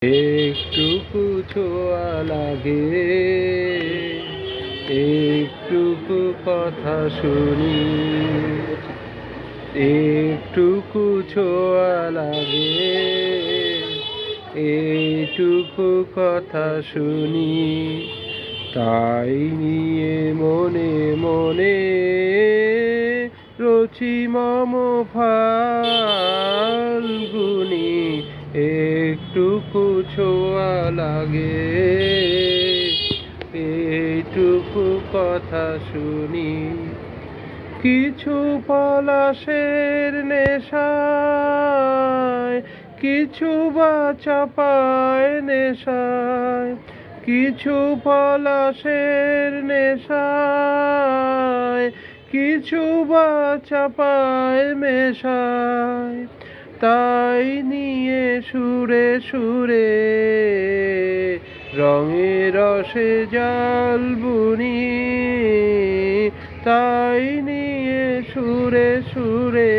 একটুকু ছোঁয়া লাগে, একটুকু কথা শুনি, একটুকু ছোঁয়া লাগে, এইটুকু কথা শুনি। তাই নিয়ে মনে মনে রচি মম ফাল্গুনি, একটুকু ছোঁয়া লাগে, এইটুকু কথা শুনি। কিছু পলাশের নেশায়, কিছু বা চাপায় নেশায়, কিছু পলাশের নেশায়, কিছু বা চাপায় মেশায়। তাই নিয়ে সুরে সুরে রঙে রসে জাল বুনি, তাই নিয়ে সুরে সুরে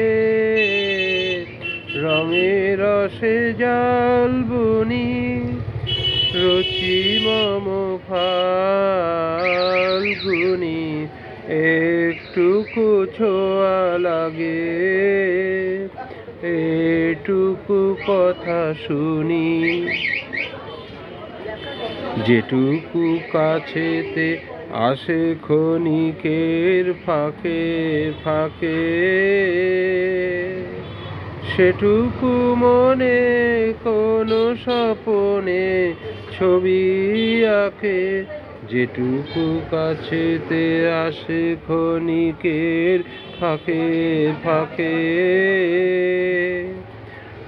রঙে রসে জাল বুনি। রচি মম ফাল্গুনি, একটুকু ছোঁয়া লাগে, এইটুকু কথা শুনি। যেটুকু কাছেতে আসে ক্ষণিকের ফাঁকে ফাঁকে, সেটুকু মনে কোনো স্বপনে ছবি আঁকে। যেটুকু কাছেতে আসে ক্ষণিকের ফাঁকে ফাঁকে,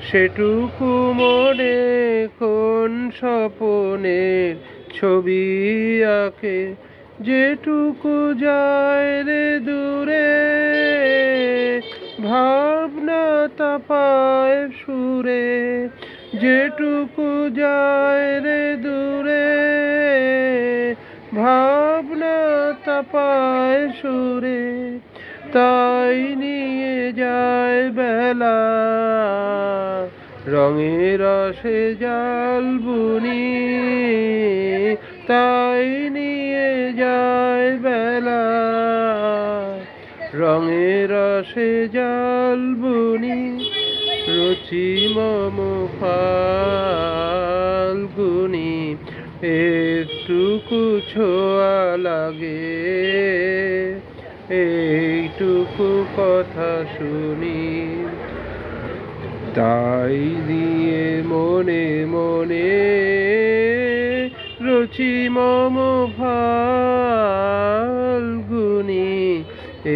সেটুকু মনে কোন স্বপনের ছবি আঁকে। যেটুকু যায় রে দূরে, ভাবনা তাপায় সুরে, যেটুকু যায় রে দূরে, ভাবনা তাপায় সুরে। তাই নিয়ে যায় বেলা, রঙে রসে জাল বুনি, তাই নিয়ে যায় বেলা, রঙে রসে জাল বুনি। রচি মম ফাল্গুনি, একটুকু ছোঁয়া লাগে, এইটুকু কথা শুনি। তাই দিয়ে মনে মনে রচি মম ফাল্গুনি,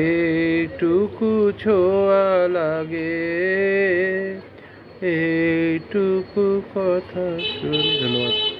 এইটুকু ছোঁয়া লাগে, এইটুকু কথা শুনি। ধন্যবাদ।